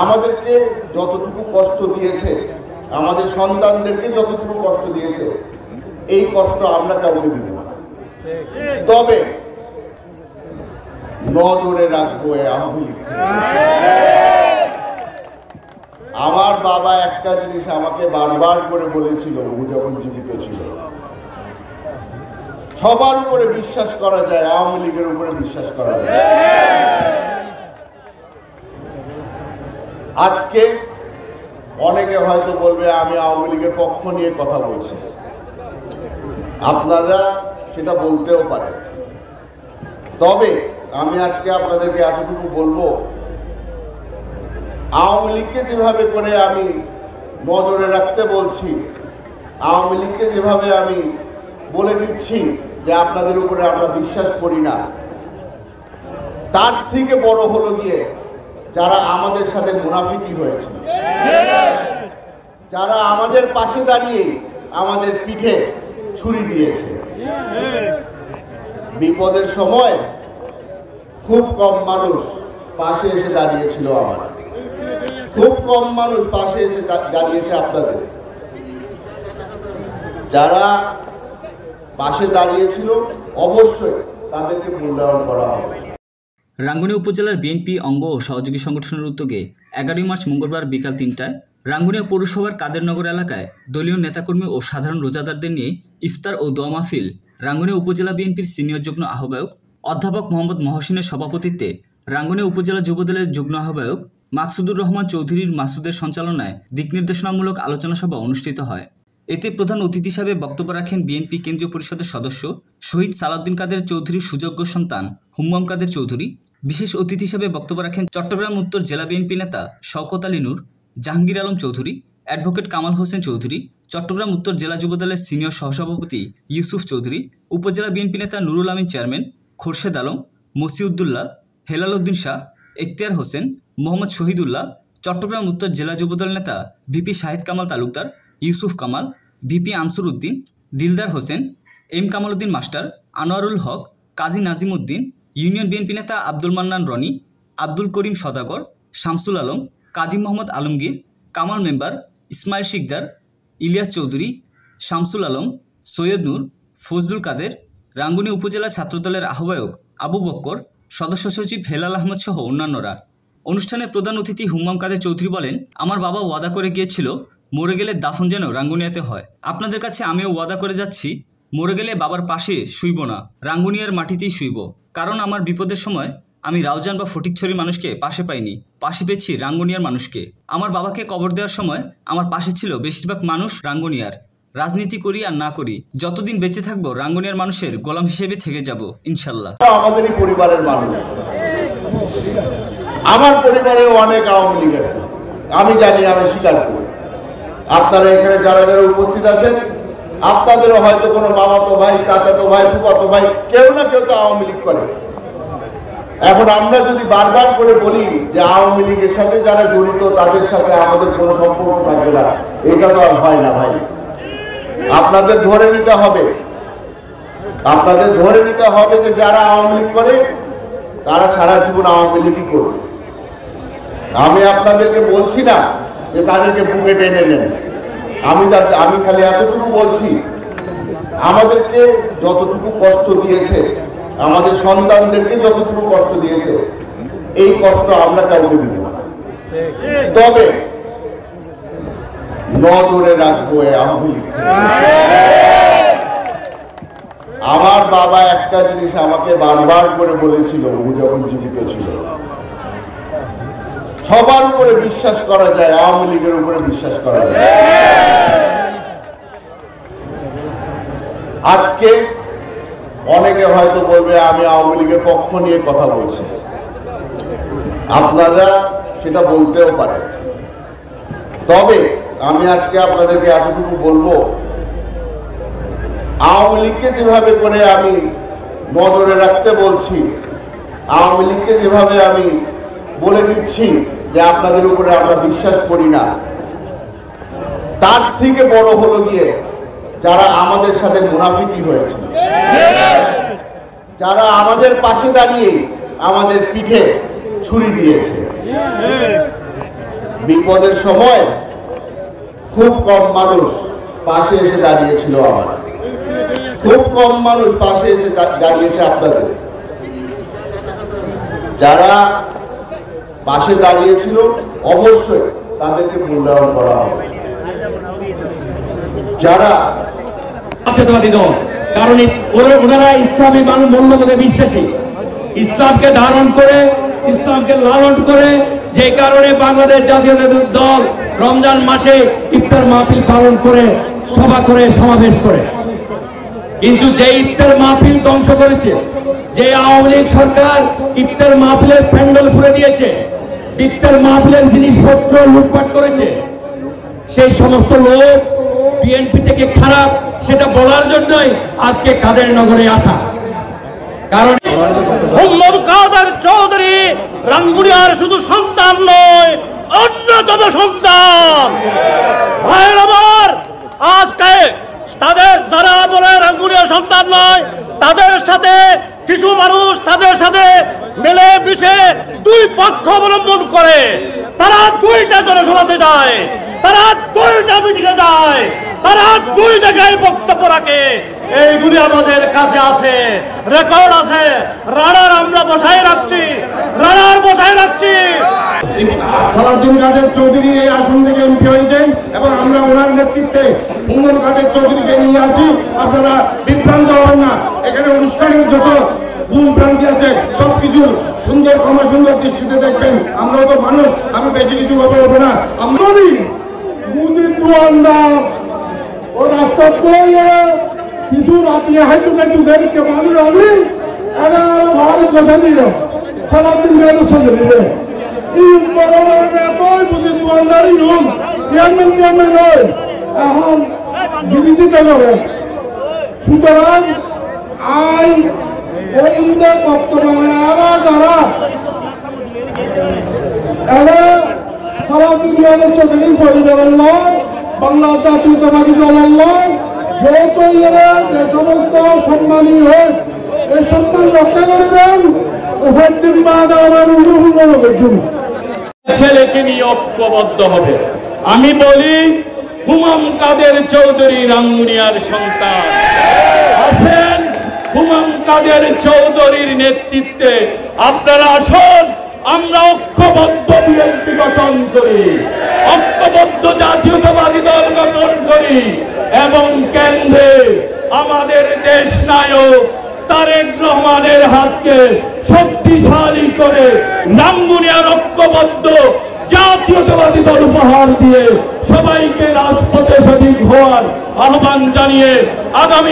আমাদেরকে যতটুকু কষ্ট দিয়েছে, আমাদের সন্তানদেরকে যতটুকু কষ্ট দিয়েছে, এই কষ্ট আমরা কাউকে দিব না। তবে নজরে রাখবো আওয়ামী লীগ। আমার বাবা একটা জিনিস আমাকে বারবার করে বলেছিল, ও যখন জীবিত ছিল, সবার উপরে বিশ্বাস করা যায়, আওয়ামী লীগের উপরে বিশ্বাস করা যায়। আজকে অনেকে হয়তো বলবে আমি আওয়ামী লীগের পক্ষ নিয়ে কথা বলছি, আপনারা সেটা বলতেও পারেন। তবে আমি আজকে আপনাদেরকে এতটুকু বলবো, আওয়ামী লীগকে যেভাবে করে আমি নজরে রাখতে বলছি, আওয়ামী লীগকে যেভাবে আমি বলে দিচ্ছি যে আপনাদের উপরে আমরা বিশ্বাস করি না, তার থেকে বড় হলো গিয়ে যারা আমাদের সাথে মুনাফিকি হয়েছে, যারা আমাদের পাশে দাঁড়িয়ে আমাদের পিঠে ছুরি দিয়েছে। বিপদের সময় খুব কম মানুষ পাশে এসে দাঁড়িয়েছিল, আমার খুব কম মানুষ পাশে এসে দাঁড়িয়েছে আপনাদের। যারা পাশে দাঁড়িয়েছিল অবশ্যই তাদেরকে মূল্যায়ন করা হবে। রাঙ্গুনিয়া উপজেলার বিএনপি অঙ্গ ও সহযোগী সংগঠনের উদ্যোগে 11 মার্চ মঙ্গলবার বিকাল 3টায় রাঙ্গুনিয়া পৌরসভার কাদেরনগর এলাকায় দলীয় নেতাকর্মী ও সাধারণ রোজাদারদের নিয়ে ইফতার ও দোয়া মাহফিল রাঙ্গুনিয়া উপজেলা বিএনপির সিনিয়র যুগ্ম আহ্বায়ক অধ্যাপক মোহাম্মদ মহসিনের সভাপতিত্বে রাঙ্গুনিয়া উপজেলা যুবদলের যুগ্ম আহ্বায়ক মাকসুদুর রহমান চৌধুরীর মাসুদের সঞ্চালনায় দিকনির্দেশনামূলক আলোচনা সভা অনুষ্ঠিত হয়। এতে প্রধান অতিথি হিসাবে বক্তব্য রাখেন বিএনপি কেন্দ্রীয় পরিষদের সদস্য শহীদ সালাউদ্দিন কাদের চৌধুরীর সুযোগ্য সন্তান হুম্মাম কাদের চৌধুরী। বিশেষ অতিথি হিসেবে বক্তব্য রাখেন চট্টগ্রাম উত্তর জেলা বিএনপি নেতা শওকত আলী নূর, জাহাঙ্গীর আলম চৌধুরী, অ্যাডভোকেট কামাল হোসেন চৌধুরী, চট্টগ্রাম উত্তর জেলা যুবদলের সিনিয়র সহসভাপতি ইউসুফ চৌধুরী, উপজেলা বিএনপি নেতা নুরুল আমিন চেয়ারম্যান, খোরশেদ আলম, মসিউদ্দুল্লাহ, হেলাল উদ্দিন শাহ, এখতিয়ার হোসেন, মোহাম্মদ শহীদুল্লাহ, চট্টগ্রাম উত্তর জেলা যুবদল নেতা VP Shahid Kamal Talukdar, Yusuf Kamal, VP Ansur Uddin, Dildar Hossain, M Kamal Uddin master, Anwarul Haque, Kazi Nazim Uddin, union BNP নেতা আব্দুল মান্নান রনি, আব্দুল করিম সদাগর, শামসুল আলম, কাজী মোহাম্মদ আলমগীর, কামাল মেম্বার, ইসমাইল শিকদার, ইলিয়াস চৌধুরী, শামসুল আলম, সৈয়দ নূর, ফজলুল কাদের, রাঙ্গুনিয়া উপজেলা ছাত্রদলের আহ্বায়ক আবু বক্কর, সদস্য সচিব হেলাল আহমদ সহ অন্যান্যরা। অনুষ্ঠানে প্রধান অতিথি হুম্মাম কাদের চৌধুরী বলেন, আমার বাবা ওয়াদা করে গিয়েছিল মরে গেলে দাফন যেন রাঙ্গুনিয়াতে হয়। আপনাদের কাছে আমিও ওয়াদা করে যাচ্ছি, মরে গেলে বাবার পাশে শুইব না, রাঙ্গুনিয়ার মাটিতেই শুইব। কারণ আমার বিপদের সময় আমি রাউজান বা ফটিকছড়ির মানুষকে পাশে পাইনি, পাশে পেয়েছি রাঙ্গুনিয়ার মানুষকে। আমার বাবাকে কবর দেওয়ার সময় আমার পাশে ছিল বেশিরভাগ মানুষ রাঙ্গুনিয়ার। রাজনীতি করি আর না করি, যতদিন বেঁচে থাকবো রাঙ্গুনিয়ার মানুষের গোলাম হিসেবে থেকে যাব ইনশাল্লাহ। আমাদেরই পরিবারের মানুষ, আমার পরিবারেও অনেক আওয়ামী লীগ আছে, আমি জানি, আমি স্বীকার করি। আপনারা এখানে যারা যারা উপস্থিত আছেন, আপনাদেরও হয়তো কোনো মামাতো ভাই, চাচাতো ভাই, ফুফাতো ভাই, কেউ না কেউ তো আওয়ামী লীগ করে। এখন আমরা যদি বারবার করে বলি যে আওয়ামী লীগের সাথে যারা জড়িত তাদের সাথে আমাদের কোনো সম্পর্ক থাকবে না, এটা তো আর হয় না ভাই। আপনাদের ধরে নিতে হবে, আপনাদের ধরে নিতে হবে যে যারা আওয়ামী লীগ করে তারা সারা জীবন আওয়ামী লীগই করবে। আমি আপনাদেরকে বলছি না যে তাদেরকে বুকে টেনে নেন, আমি খালি এতটুকু বলছি, আমাদেরকে যতটুকু কষ্ট দিয়েছে, আমাদের সন্তানদেরকে যতটুকু কষ্ট দিয়েছে, এই কষ্ট আমরা কাউকে দিব না। তবে নজরে রাখবো আওয়ামী লীগ। আমার বাবা একটা জিনিস আমাকে বারবার করে বলেছিল, ও যখন জীবিত ছিল, সবার উপরে বিশ্বাস করা যায়, আওয়ামী লীগের উপরে বিশ্বাস করা যায়। আজকে অনেকে হয়তো বলবে আমি আওয়ামী লীগের পক্ষ নিয়ে কথা বলছি, আপনারা সেটা বলতেও পারেন। তবে আমি আজকে আপনাদেরকে এতটুকু বলবো, আওয়ামী লীগকে যেভাবে করে আমি নজরে রাখতে বলছি, আওয়ামী লীগকে যেভাবে আমি বলে দিচ্ছি যে আপনাদের উপরে আমরা বিশ্বাস করি না, তার থেকে বড় হলো গিয়ে যারা আমাদের সাথে মুনাফিকি হয়েছে, যারা আমাদের পাশে দাঁড়িয়ে আমাদের পিঠে ছুরি দিয়েছে। বিপদের সময় খুব কম মানুষ পাশে এসে দাঁড়িয়েছিল আমার, খুব কম মানুষ পাশে এসে দাঁড়িয়েছে আপনাদের। যারা পাশে দাঁড়িয়েছিল অবশ্যই তাদেরকে মূল্যায়ন করা হবে। যারা জাতীয়তাবাদী দল, কারণ ওনারা ইসলামী মূল্যবোধে বিশ্বাসী, ইসলামকে ধারণ করে, ইসলামকে লালন করে, যে কারণে বাংলাদেশ জাতীয়তাবাদী দল রমজান মাসে ইফতার মাহফিল পালন করে, সভা করে, সমাবেশ করে। কিন্তু যে ইফতার মাহফিল ধ্বংস করেছে, যে আওয়ামী লীগ সরকার ইফতার মাহফিলের প্যান্ডেল খুলে দিয়েছে, ইফতার মাহফিলের জিনিসপত্র লুটপাট করেছে, সেই সমস্ত লোক বিএনপি থেকে খারাপ সেটা বলার জন্যই আজকে কাদের নগরে আসা। কারণ মোহাম্মদ কাদের চৌধুরী রাঙ্গুনিয়ার শুধু সন্তান নয়, অন্যতম সন্তান। ভাইয়ের আমার, আজকে তাদের দ্বারা বলে রাঙ্গুনিয়ার সন্তান নয়, তাদের সাথে কিছু মানুষ তাদের সাথে মিলে মিশে দুই পক্ষ অবলম্বন করে, তারা দুইটা জনসভাতে যায়, তারা দুইটা মিটিংয়ে যায়, তারা দুই জায়গায় বক্তব্য রাখে। এইগুলি আমাদের কাছে আছে, রেকর্ড আছে। রানার আমরা বসায় রাখছি, রানার বসায় রাখছি। সালাউদ্দিন কাদের চৌধুরী এই আসন থেকে এমপি হয়েছেন এবং আমরা ওনার নেতৃত্বে মুঙ্গল কাদের চৌধুরীকে নিয়ে আছি। আপনারা বিভ্রান্ত হবেন না। এখানে অনুষ্ঠানের যত ভুল ভ্রান্তি আছে সবকিছু সুন্দর সুন্দর দৃষ্টিতে দেখবেন। আমরাও তো মানুষ, আমি বেশি কিছু বলবো না। আমরা মোদী দোয়ান্দার ও রাস্তা কিছু রাতে হয়তো কে মানুষ আমি এরা ভারত কথা দিল সালাউদ্দিন কাদের চৌধুরী এখন বিরোধিতা করেন। সুতরাং আইন বর্তমানে এরা যারা এরা সালাউদ্দিন কাদের চৌধুরীর পরিবারের নয়, বাংলা জাতীয়তাবাদী দলের নয়, যেহেতু এরা যে সমস্ত সম্মানী হয়ে এই সম্মান রক্ষা করবেন, ছেলেকে নিয়ে ঐক্যবদ্ধ হবে। আমি বলি হুমাম কাদের চৌধুরী রাঙ্গুনিয়ার সন্তান আছেন, হুমাম কাদের চৌধুরীর নেতৃত্বে আপনারা আসুন, আমরা ঐক্যবদ্ধ বিএনপি গঠন করি, ঐক্যবদ্ধ জাতীয়তাবাদী দল গঠন করি এবং কেন্দ্রে আমাদের দেশ নায়ক তারেক রহমানের হাতকে শক্তিশালী করে রাঙ্গুনিয়ার ঐক্যবদ্ধ জাতীয়তাবাদী দল উপহার দিয়ে সবাইকে রাজপথে সঠিক হওয়ার আহ্বান জানিয়ে আগামী